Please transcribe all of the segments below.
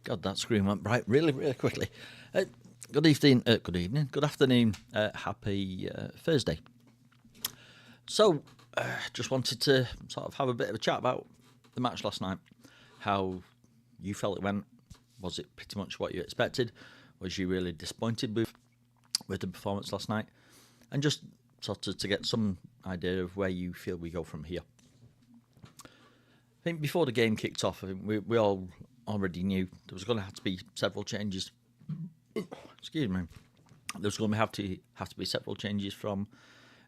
God, that screen went bright really, really quickly. Good evening, good afternoon, happy Thursday. So, just wanted to sort of have a bit of a chat about the match last night. How you felt it went? Was it pretty much what you expected? Was you really disappointed with the performance last night? And just sort of to get some idea of where you feel we go from here. I think before the game kicked off, I think we all already knew there was going to have to be several changes. Excuse me. There was going to have to be several changes from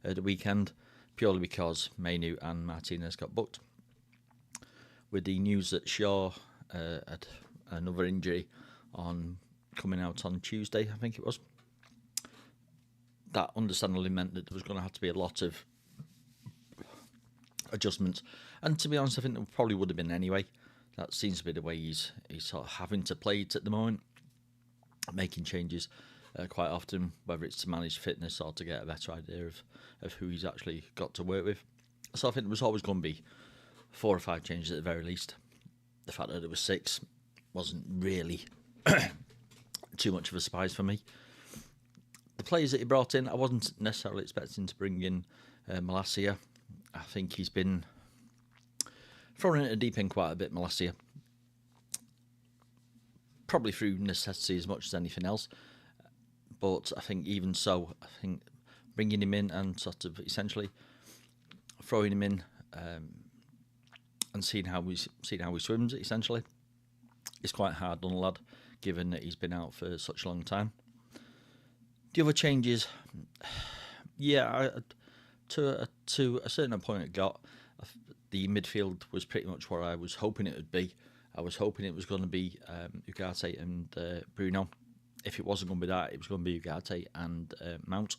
the weekend, purely because Mainu and Martinez got booked. With the news that Shaw had another injury coming out on Tuesday, I think it was. That understandably meant that there was going to have to be a lot of adjustments. And to be honest, I think there probably would have been anyway. That seems to be the way he's sort of having to play it at the moment, making changes quite often, whether it's to manage fitness or to get a better idea of who he's actually got to work with. So I think there was always going to be 4 or 5 changes at the very least. The fact that there was 6 wasn't really too much of a surprise for me. The players that he brought in, I wasn't necessarily expecting to bring in Malacia. I think he's been thrown into the deep end quite a bit, Malacia. Probably through necessity as much as anything else. But I think even so, I think bringing him in and sort of essentially throwing him in and seeing how he swims, essentially, is quite hard on the lad, given that he's been out for such a long time. The other changes, yeah, to a certain point it got. The midfield was pretty much what I was hoping it would be. I was hoping it was going to be Ugarte and Bruno. If it wasn't going to be that, it was going to be Ugarte and Mount.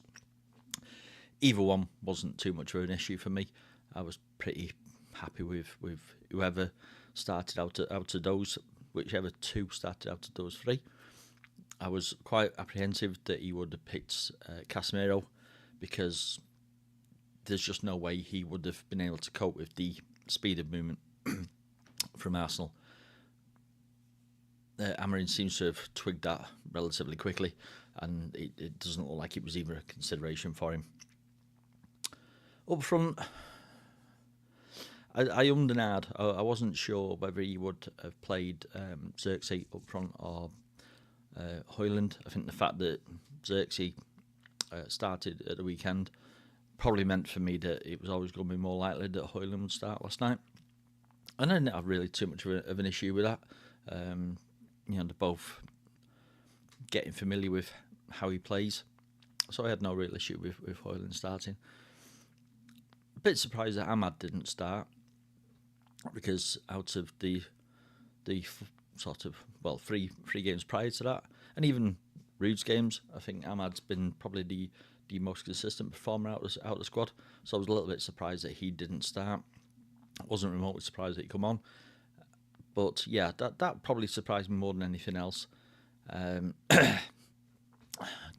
Either one wasn't too much of an issue for me. I was pretty happy with whoever started out of those, whichever 2 started out of those 3. I was quite apprehensive that he would have picked Casemiro, because there's just no way he would have been able to cope with the speed of movement from Arsenal. Amorim seems to have twigged that relatively quickly, and it doesn't look like it was even a consideration for him. Up front, I ummed and ahed. I wasn't sure whether he would have played Xerxes up front or Højlund. I think the fact that Xerxes started at the weekend probably meant for me that it was always going to be more likely that Højlund would start last night. And I didn't have really too much of an issue with that. They're both getting familiar with how he plays, so I had no real issue with Højlund starting. A bit surprised that Ahmad didn't start, because out of the sort of, well, three games prior to that, and even Rude's games, I think Ahmad's been probably the most consistent performer out of the squad. So I was a little bit surprised that he didn't start. I wasn't remotely surprised that he come on. But yeah, that probably surprised me more than anything else.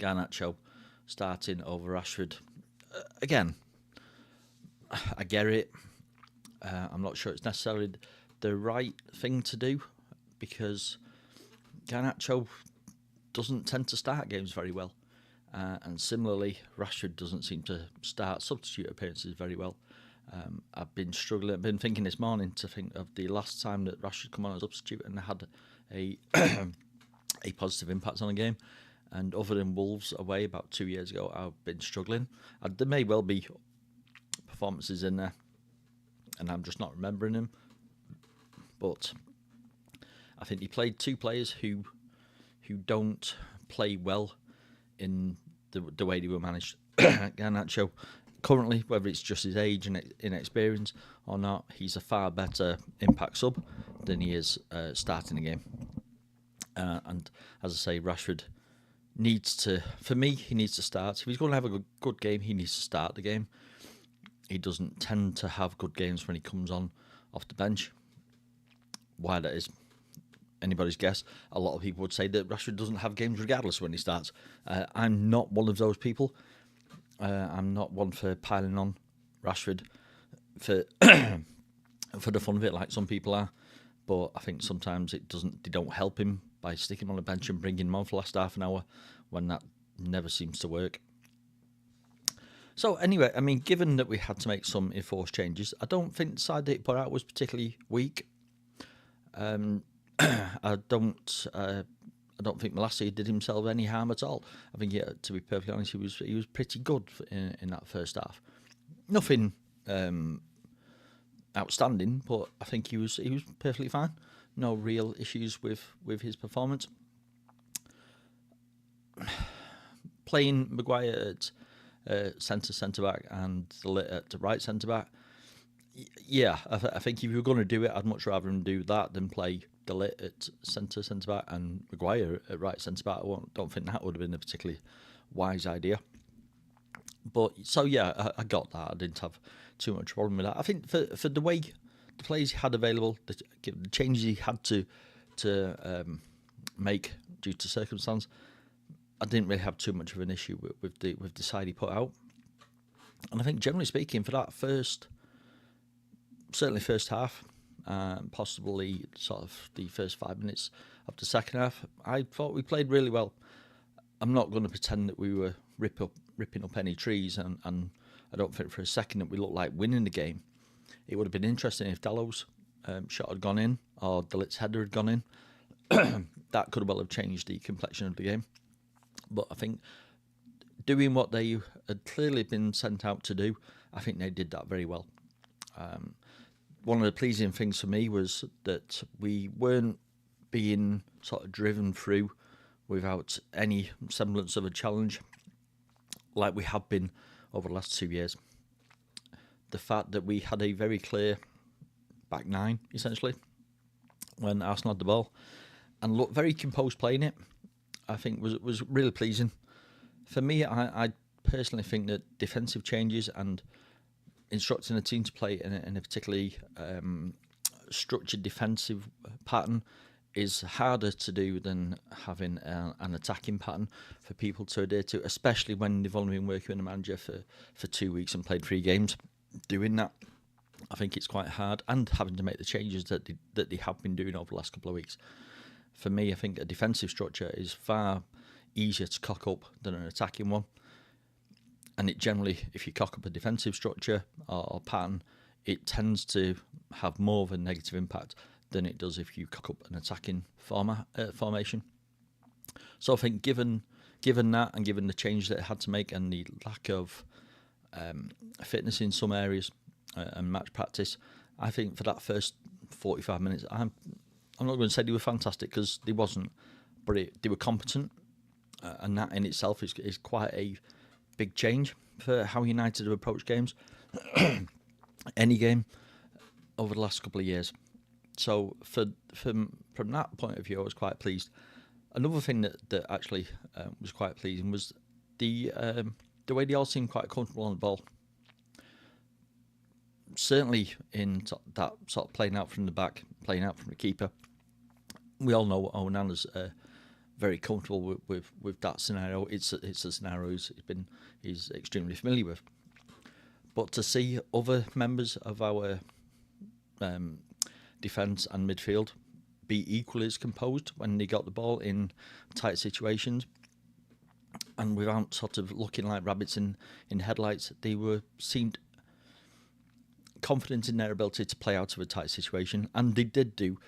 Garnacho starting over Rashford. Again, I get it. I'm not sure it's necessarily the right thing to do, because Garnacho doesn't tend to start games very well. And similarly, Rashford doesn't seem to start substitute appearances very well. I've been thinking this morning to think of the last time that Rashford come on as substitute and had a a positive impact on a game. And other than Wolves away about 2 years ago, I've been struggling. There may well be performances in there, and I'm just not remembering them. But I think he played 2 players who don't play well in the way they were managed. Garnacho, currently, whether it's just his age and inexperience or not, he's a far better impact sub than he is starting the game. And as I say, Rashford needs to start. If he's going to have a good game, he needs to start the game. He doesn't tend to have good games when he comes on off the bench. Why that is, anybody's guess. A lot of people would say that Rashford doesn't have games regardless when he starts. I'm not one of those people. I'm not one for piling on Rashford for for the fun of it, like some people are. but I think sometimes they don't help him by sticking him on the bench and bringing him on for the last half an hour when that never seems to work. So anyway, I mean, given that we had to make some enforced changes, I don't think the side that he put out was particularly weak. I don't think Mufc did himself any harm at all. I think, to be perfectly honest, he was pretty good in that first half. Nothing outstanding, but I think he was perfectly fine. No real issues with his performance. Playing Maguire at centre back and Lit at right centre back. Yeah, I think if you were going to do it, I'd much rather him do that than play Lit at centre back and Maguire at right centre back. I don't think that would have been a particularly wise idea. But so yeah, I got that. I didn't have too much problem with that. I think for the way the players he had available, the changes he had to make due to circumstance, I didn't really have too much of an issue with the side he put out. And I think generally speaking, for that certainly first half, possibly sort of the first 5 minutes of the second half, I thought we played really well. I'm not going to pretend that we were ripping up any trees, and I don't think for a second that we looked like winning the game. It would have been interesting if Dallow's shot had gone in or Delit's header had gone in. That could well have changed the complexion of the game. But I think doing what they had clearly been sent out to do, I think they did that very well. One of the pleasing things for me was that we weren't being sort of driven through without any semblance of a challenge like we have been over the last 2 years. The fact that we had a very clear back nine, essentially, when Arsenal had the ball, and looked very composed playing it, I think was really pleasing. For me, I personally think that defensive changes and instructing a team to play in a particularly structured defensive pattern is harder to do than having an attacking pattern for people to adhere to, especially when they've only been working with a manager for 2 weeks and played 3 games. Doing that, I think it's quite hard, and having to make the changes that they have been doing over the last couple of weeks. For me, I think a defensive structure is far easier to cock up than an attacking one. And it generally, if you cock up a defensive structure or pattern, it tends to have more of a negative impact than it does if you cock up an attacking formation. So I think given that, and given the change that it had to make, and the lack of fitness in some areas and match practice, I think for that first 45 minutes, I'm not going to say they were fantastic, because they wasn't, but they were competent, and that in itself is quite a big change for how United have approached games, any game, over the last couple of years. So from that point of view, I was quite pleased. Another thing that actually was quite pleasing was the way they all seemed quite comfortable on the ball. Certainly in that sort of playing out from the back, playing out from the keeper. We all know Onana's very comfortable with that scenario. It's a scenario he's extremely familiar with. But to see other members of our defence and midfield be equally as composed when they got the ball in tight situations, and without sort of looking like rabbits in headlights, they seemed confident in their ability to play out of a tight situation, and they did do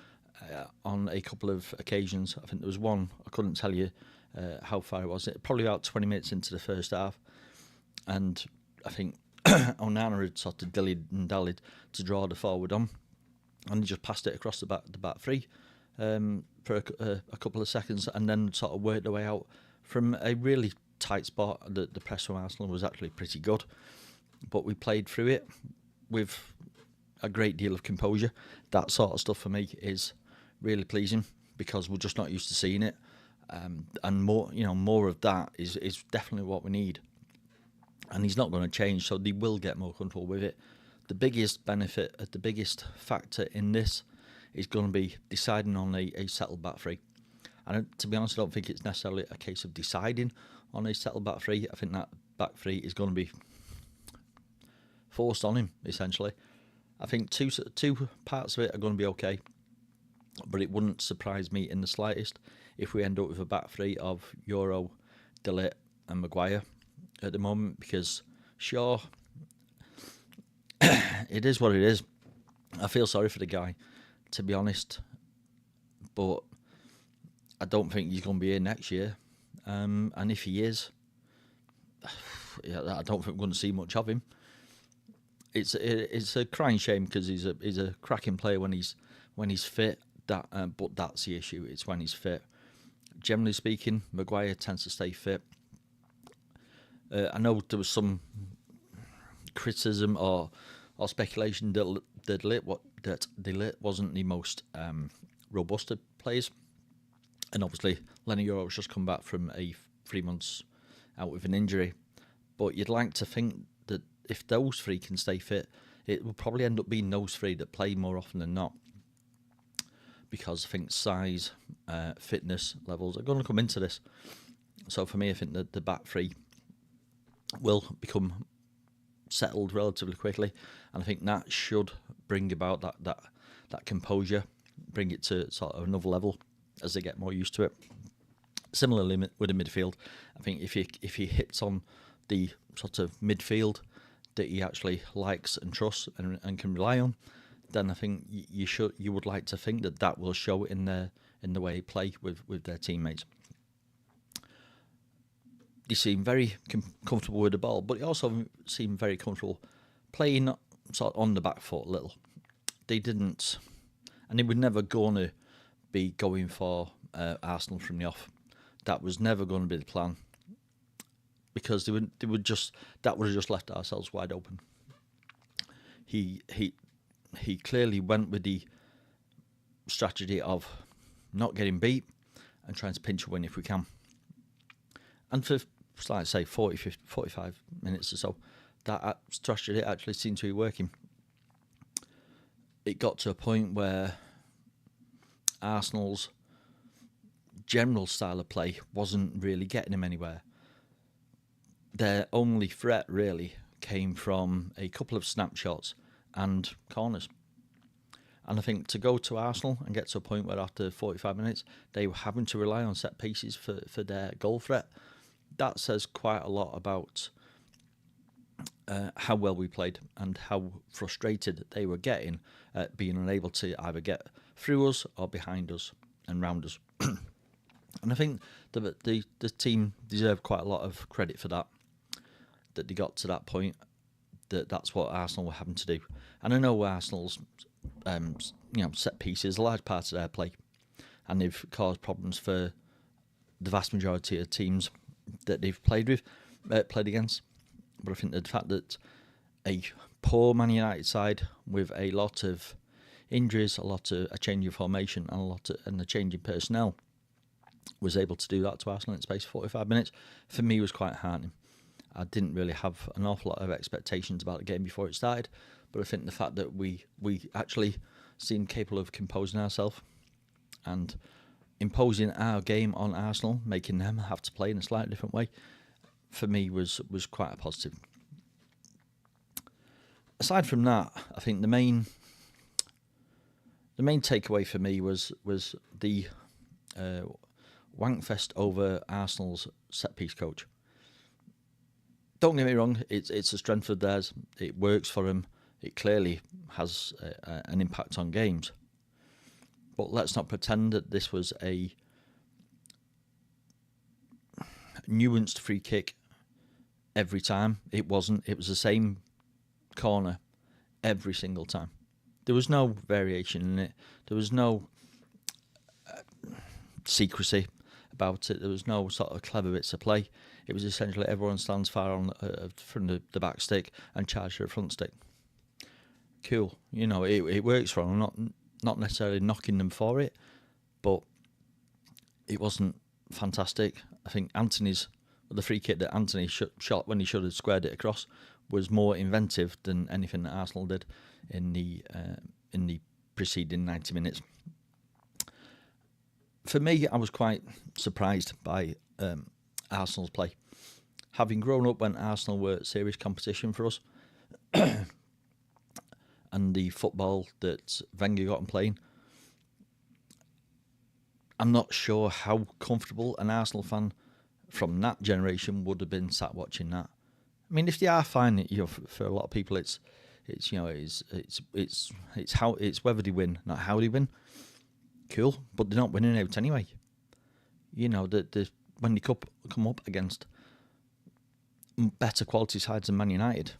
on a couple of occasions. I think there was one, I couldn't tell you how far it was, probably about 20 minutes into the first half, and I think Onana had sort of dillied and dallied to draw the forward on, and he just passed it across the back three for a couple of seconds, and then sort of worked their way out from a really tight spot. The press from Arsenal was actually pretty good, but we played through it with a great deal of composure. That sort of stuff for me is really pleasing, because we're just not used to seeing it, and more of that is definitely what we need. And he's not going to change, so they will get more comfortable with it. The biggest benefit, the biggest factor in this is going to be deciding on a settled back three. And to be honest, I don't think it's necessarily a case of deciding on a settled back three. I think that back three is going to be forced on him, essentially. I think two parts of it are going to be okay. but it wouldn't surprise me in the slightest if we end up with a back three of Euro, De Ligt and Maguire at the moment, because sure, it is what it is. I feel sorry for the guy, to be honest, but I don't think he's going to be here next year. And if he is, I don't think we're going to see much of him. It's a crying shame, because he's a cracking player when he's fit. But that's the issue. It's when he's fit. Generally speaking, Maguire tends to stay fit. I know there was some criticism or speculation that De Ligt wasn't the most robust of players, and obviously Lenny Euro's just come back from 3 months out with an injury. But you'd like to think that if those three can stay fit, it will probably end up being those three that play more often than not, because I think size, fitness levels are going to come into this. So for me, I think that the back three will become settled relatively quickly, and I think that should bring about that composure, bring it to sort of another level as they get more used to it. Similarly with the midfield, I think if he hits on the sort of midfield that he actually likes and trusts and can rely on, then I think you would like to think that will show in the way they play with their teammates. They seem very comfortable with the ball, but they also seem very comfortable playing sort of on the back foot a little. They didn't, and they were never going to be going for Arsenal from the off. That was never going to be the plan, because that would have just left ourselves wide open. He clearly went with the strategy of not getting beat and trying to pinch a win if we can. And for, like I say, 45 minutes or so, that strategy actually seemed to be working. It got to a point where Arsenal's general style of play wasn't really getting them anywhere. Their only threat really came from a couple of snapshots and corners. And I think to go to Arsenal and get to a point where after 45 minutes they were having to rely on set pieces for their goal threat, that says quite a lot about how well we played and how frustrated they were getting at being unable to either get through us or behind us and round us. And I think the team deserved quite a lot of credit for that they got to that point, that's what Arsenal were having to do. And I know Arsenal's set pieces, a large part of their play, and they've caused problems for the vast majority of teams that they've played against. But I think the fact that a poor Man United side with a lot of injuries, a change of formation, and a change in personnel was able to do that to Arsenal in the space of 45 minutes, for me was quite heartening. I didn't really have an awful lot of expectations about the game before it started, but I think the fact that we actually seemed capable of composing ourselves and imposing our game on Arsenal, making them have to play in a slightly different way, for me was quite a positive. Aside from that, I think the main takeaway for me was the wankfest over Arsenal's set-piece coach. Don't get me wrong, it's a strength of theirs. It works for them. It clearly has an impact on games. But let's not pretend that this was a nuanced free kick every time. It wasn't. It was the same corner every single time. There was no variation in it. There was no secrecy about it. There was no sort of clever bits of play. It was essentially everyone stands far on from the back stick and charge the front stick. Cool. It works for them. I'm not necessarily knocking them for it, but it wasn't fantastic. I think the free kick that Anthony shot when he should have squared it across was more inventive than anything that Arsenal did in the preceding 90 minutes. For me, I was quite surprised by Arsenal's play. Having grown up when Arsenal were serious competition for us, and the football that Wenger got them playing, I'm not sure how comfortable an Arsenal fan from that generation would have been sat watching that. I mean, if they are fine, for a lot of people, it's how it's whether they win, not how they win. Cool, but they're not winning out anyway. When they come up against better quality sides than Man United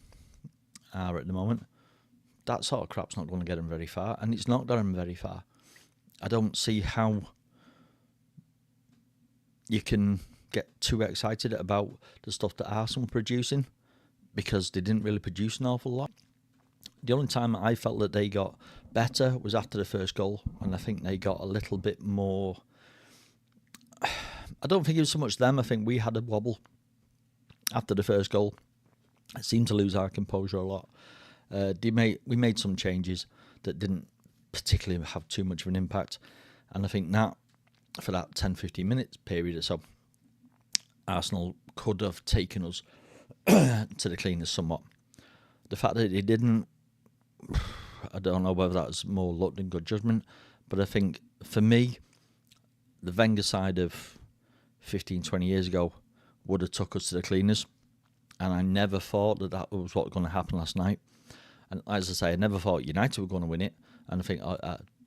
are at the moment, that sort of crap's not going to get them very far, and it's not got them very far. I don't see how you can get too excited about the stuff that Arsenal were producing, because they didn't really produce an awful lot. The only time I felt that they got better was after the first goal, and I think they got a little bit more. I don't think it was so much them. I think we had a wobble after the first goal. It seemed to lose our composure a lot. We made some changes that didn't particularly have too much of an impact, and I think that for that 10-15 minutes period or so, Arsenal could have taken us to the cleaners somewhat. The fact that they didn't, I don't know whether that's more luck than good judgment, but I think for me, the Wenger side of 15-20 years ago would have took us to the cleaners, and I never thought that was what was going to happen last night. And as I say, I never thought United were going to win it, and I think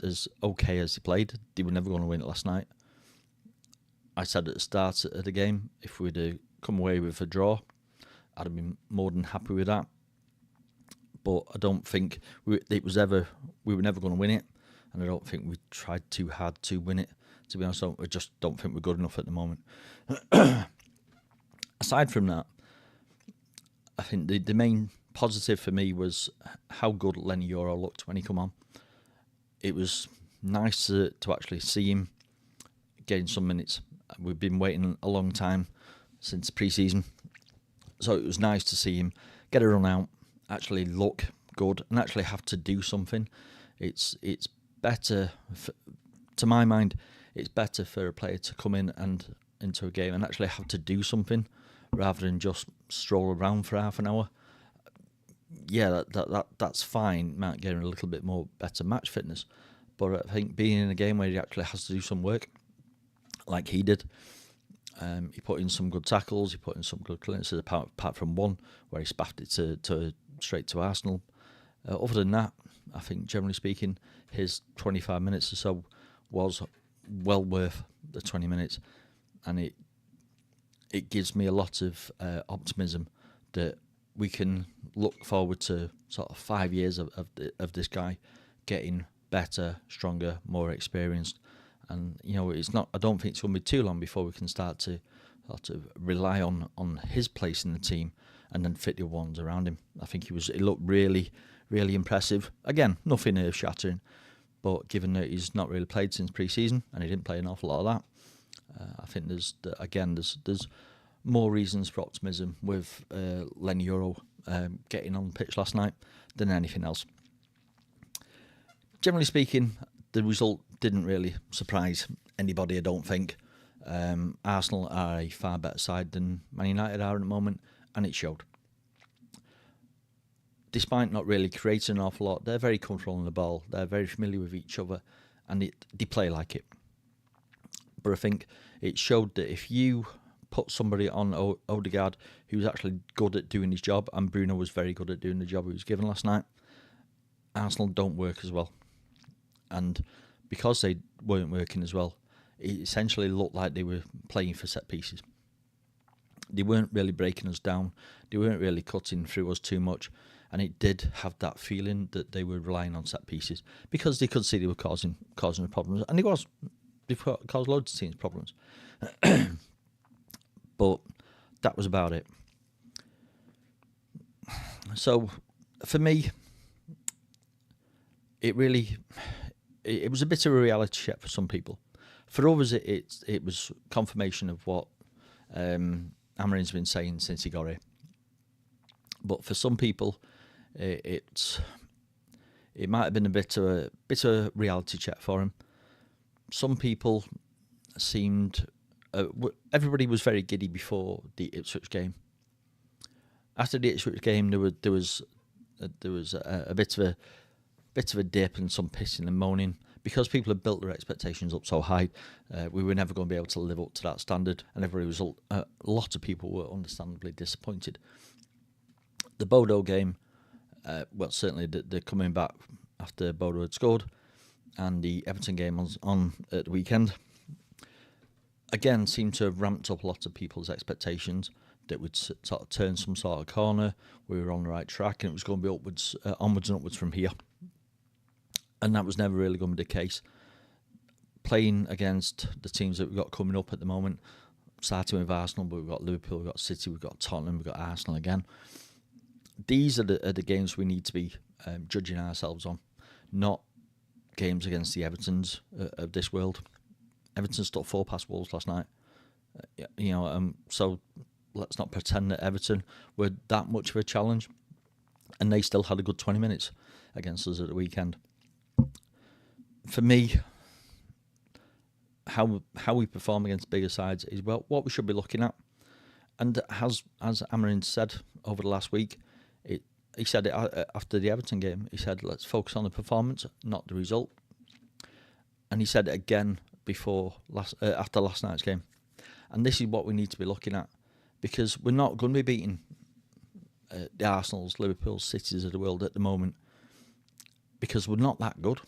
as okay as they played, they were never going to win it last night. I said at the start of the game, if we'd have come away with a draw, I'd have been more than happy with that. But I don't think we were never going to win it, and I don't think we tried too hard to win it. To be honest, I just don't think we're good enough at the moment. Aside from that, I think the main positive for me was how good Lenny Euro looked when he come on. It was nice to actually see him getting some minutes. We've been waiting a long time since pre-season, so it was nice to see him get a run out, actually look good, and actually have to do something. It's better, to my mind, it's better for a player to come in and into a game and actually have to do something rather than just stroll around for half an hour. Yeah, that's fine, Matt getting a little bit more better match fitness, but I think being in a game where he actually has to do some work, like he did, he put in some good tackles, he put in some good clearances, apart from one where he spaffed it to straight to Arsenal. Other than that, I think generally speaking, his 25 minutes or so was well worth the 20 minutes, and it gives me a lot of optimism that we can look forward to sort of 5 years of this guy getting better, stronger, more experienced. And it's not. I don't think it's going to be too long before we can start to rely on his place in the team and then fit the ones around him. I think he looked really, really impressive. Again, nothing earth shattering, but given that he's not really played since pre-season and he didn't play an awful lot of that, I think there's more reasons for optimism with Lenny Euro getting on pitch last night than anything else. Generally speaking, the result didn't really surprise anybody, I don't think. Arsenal are a far better side than Man United are at the moment, and it showed. Despite not really creating an awful lot, they're very comfortable on the ball, they're very familiar with each other, and they play like it. But I think it showed that if you put somebody on Odegaard who's actually good at doing his job, and Bruno was very good at doing the job he was given last night, Arsenal don't work as well. And because they weren't working as well, it essentially looked like they were playing for set pieces. They weren't really breaking us down, they weren't really cutting through us too much, and it did have that feeling that they were relying on set pieces because they could see they were causing problems, and they've caused loads of teams problems. But that was about it. So for me, it was a bit of a reality check for some people. For others, it was confirmation of what Amarin's been saying since he got here. But for some people, it might have been a bit of a reality check for him. Some people seemed. Everybody was very giddy before the Ipswich game. After the Ipswich game, there was a bit of a dip and some pissing and moaning because people had built their expectations up so high, we were never going to be able to live up to that standard, and as a result, a lot of people were understandably disappointed. The Bodo game, well, certainly they're coming back after Bodo had scored, and the Everton game on at the weekend, again, seemed to have ramped up a lot of people's expectations that we'd sort of turn some sort of corner, we were on the right track, and it was going to be onwards and upwards from here. And that was never really going to be the case. Playing against the teams that we've got coming up at the moment, starting with Arsenal, but we've got Liverpool, we've got City, we've got Tottenham, we've got Arsenal again. These are the games we need to be judging ourselves on, not games against the Evertons of this world. Everton stuck 4 past Wolves last night. So let's not pretend that Everton were that much of a challenge, and they still had a good 20 minutes against us at the weekend. For me, how we perform against bigger sides is what we should be looking at. And as Amarin said over the last week, he said it after the Everton game. He said, let's focus on the performance, not the result. And he said it again after last night's game. And this is what we need to be looking at, because we're not going to be beating the Arsenals, Liverpools, Cities of the world at the moment, because we're not that good.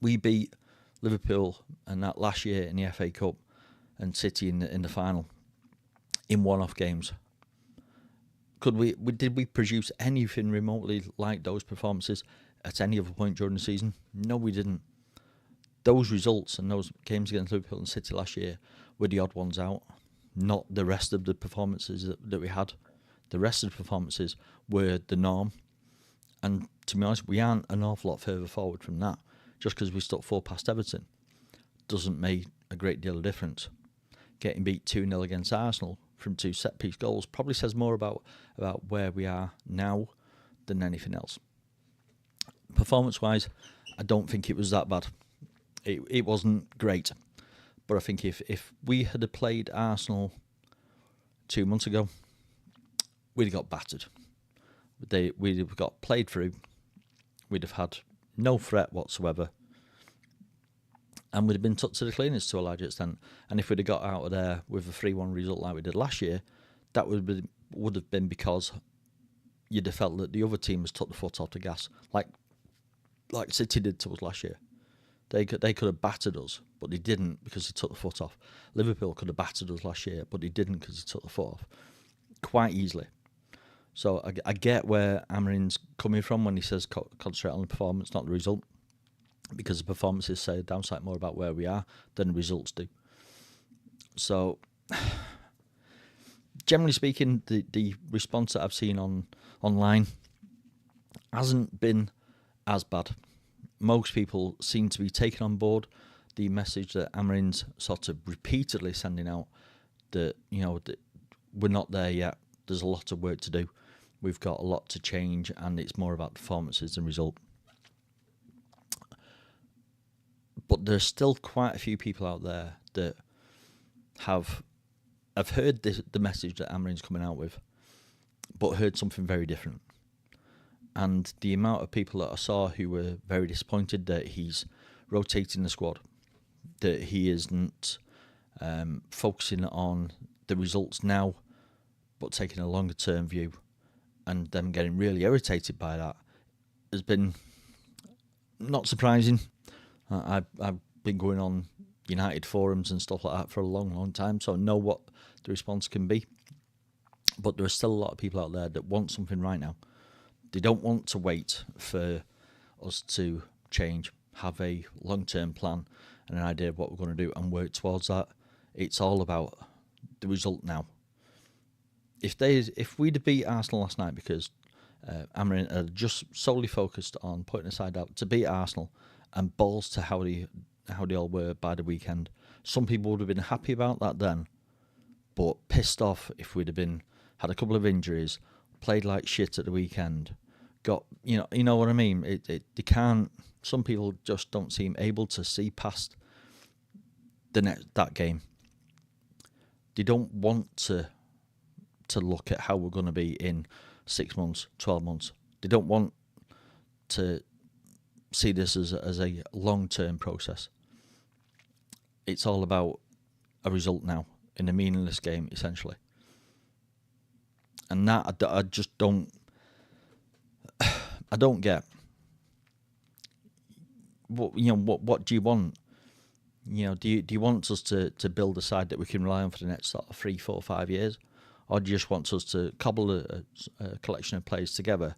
We beat Liverpool and that last year in the FA Cup, and City in the final in one-off games. Did we produce anything remotely like those performances at any other point during the season? No, we didn't. Those results and those games against Liverpool and City last year were the odd ones out, not the rest of the performances that we had. The rest of the performances were the norm. And to be honest, we aren't an awful lot further forward from that. Just because we stuck 4 past Everton doesn't make a great deal of difference. Getting beat 2-0 against Arsenal from 2 set-piece goals probably says more about where we are now than anything else. Performance-wise, I don't think it was that bad. It wasn't great. But I think if we had played Arsenal 2 months ago, we'd have got battered. We'd have got played through. We'd have had no threat whatsoever. And we'd have been took to the cleaners to a large extent. And if we'd have got out of there with a 3-1 result like we did last year, that would have been because you'd have felt that the other team has took the foot off the gas, like City did to us last year. They could have battered us, but they didn't because they took the foot off. Liverpool could have battered us last year, but they didn't because they took the foot off quite easily. So I get where Amarin's coming from when he says concentrate on the performance, not the result, because the performances say a downside more about where we are than the results do. So, generally speaking, the response that I've seen online hasn't been as bad. Most people seem to be taking on board the message that Amarin's sort of repeatedly sending out, that that we're not there yet. There's a lot of work to do. We've got a lot to change, and it's more about performances than result. But there's still quite a few people out there that have heard the message that Amarin's coming out with, but heard something very different. And the amount of people that I saw who were very disappointed that he's rotating the squad, that he isn't focusing on the results now, but taking a longer term view, and them getting really irritated by that, has been not surprising. I've been going on United forums and stuff like that for a long, long time, so I know what the response can be. But there are still a lot of people out there that want something right now. They don't want to wait for us to change, have a long-term plan and an idea of what we're going to do and work towards that. It's all about the result now. If we'd have beat Arsenal last night because Amarin had just solely focused on putting a side out to beat Arsenal and balls to how they all were by the weekend, some people would have been happy about that then, but pissed off if we'd have had a couple of injuries, played like shit at the weekend, got you know what I mean. They can't. Some people just don't seem able to see past that game. They don't want to look at how we're going to be in 6 months, 12 months. They don't want to see this as a long-term process. It's all about a result now in a meaningless game, essentially. And that I just don't. I don't get. What do you want? Do you want us to build a side that we can rely on for the next sort of 3, 4, 5 years, or do you just want us to cobble a collection of players together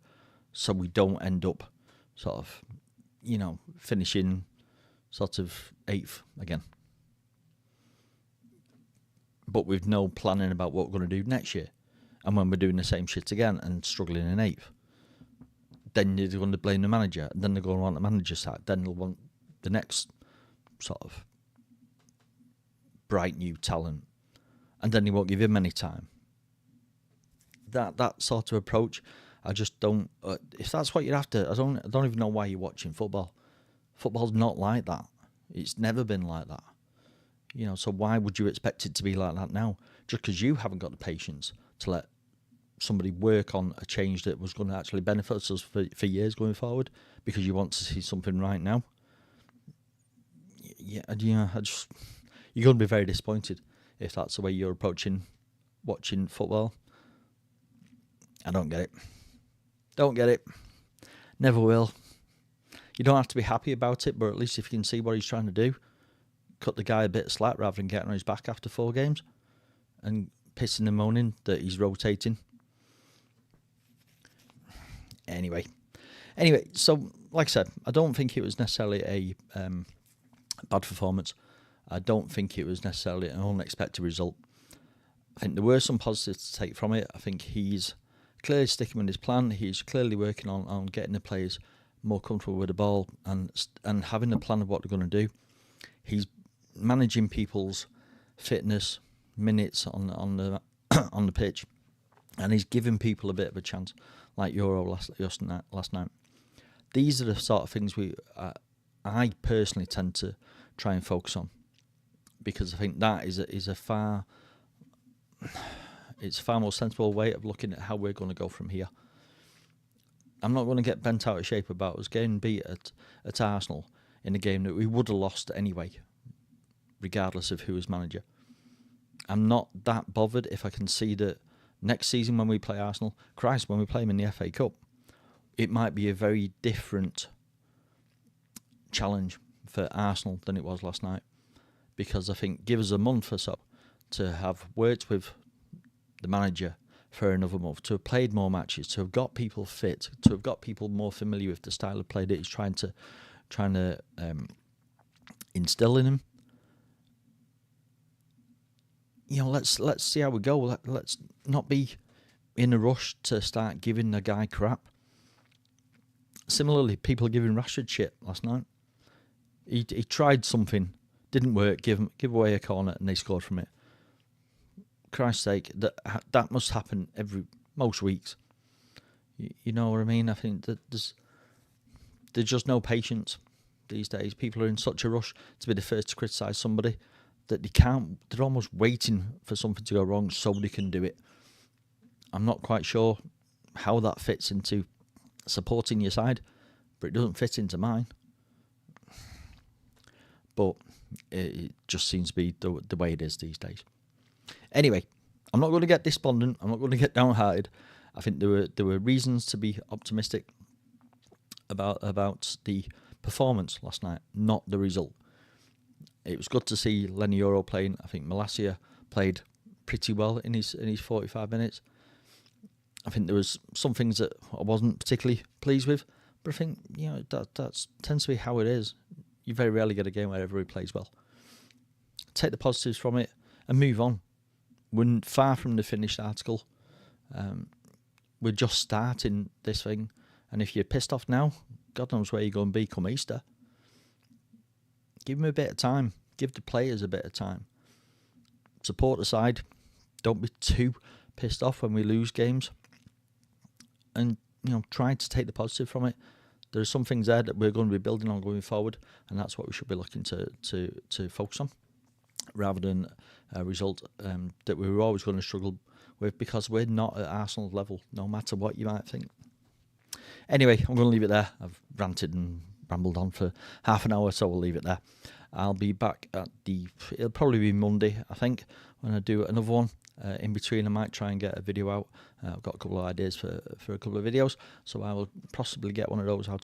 so we don't end up sort of finishing sort of 8th again, but with no planning about what we're going to do next year, and when we're doing the same shit again and struggling in 8th, then they're going to blame the manager, and then they're going to want the manager's side, then they'll want the next sort of bright new talent, and then they won't give him any time. That sort of approach, I just don't. If that's what you're after, I don't even know why you're watching football. Football's not like that. It's never been like that. So why would you expect it to be like that now? Just because you haven't got the patience to let somebody work on a change that was going to actually benefit us for years going forward, because you want to see something right now. You're going to be very disappointed if that's the way you're approaching watching football. I don't get it. Don't get it. Never will. You don't have to be happy about it, but at least if you can see what he's trying to do, cut the guy a bit of slack rather than getting on his back after 4 games and pissing and moaning that he's rotating. Anyway, so like I said, I don't think it was necessarily a bad performance. I don't think it was necessarily an unexpected result. I think there were some positives to take from it. I think he's clearly sticking with his plan. He's clearly working on getting the players more comfortable with the ball and having a plan of what they're going to do. He's managing people's fitness, minutes on the on the pitch, and he's giving people a bit of a chance, like Euro last night. These are the sort of things I personally tend to try and focus on, because I think that is a far more sensible way of looking at how we're going to go from here. I'm not going to get bent out of shape about us getting beat at Arsenal in a game that we would have lost anyway, regardless of who was manager. I'm not that bothered if I can see that next season when we play Arsenal, when we play them in the FA Cup, it might be a very different challenge for Arsenal than it was last night. Because I think give us a month or so to have worked with the manager for another month, to have played more matches, to have got people fit, to have got people more familiar with the style of play that he's trying to instill in him. Let's see how we go. Let's not be in a rush to start giving the guy crap. Similarly, people giving Rashford shit last night. He tried something, didn't work, give away a corner, and they scored from it. Christ's sake, that must happen most weeks. You know what I mean? I think that there's just no patience these days. People are in such a rush to be the first to criticise somebody that they're almost waiting for something to go wrong so they can do it. I'm not quite sure how that fits into supporting your side, but it doesn't fit into mine. But it just seems to be the way it is these days. Anyway, I'm not going to get despondent. I'm not going to get downhearted. I think there were reasons to be optimistic about the performance last night, not the result. It was good to see Lenny Euro playing. I think Malacia played pretty well in his 45 minutes. I think there was some things that I wasn't particularly pleased with, but I think that tends to be how it is. You very rarely get a game where everybody plays well. Take the positives from it and move on. We're far from the finished article. We're just starting this thing, and if you're pissed off now, God knows where you're going to be come Easter. Give them a bit of time. Give the players a bit of time. Support the side. Don't be too pissed off when we lose games. And try to take the positive from it. There are some things there that we're going to be building on going forward, and that's what we should be looking to focus on, rather than a result that we were always going to struggle with, because we're not at Arsenal's level, no matter what you might think. Anyway, I'm going to leave it there. I've ranted and rambled on for half an hour, so we'll leave it there. I'll be back it'll probably be Monday, I think, when I do another one. In between, I might try and get a video out. I've got a couple of ideas for a couple of videos, so I will possibly get one of those out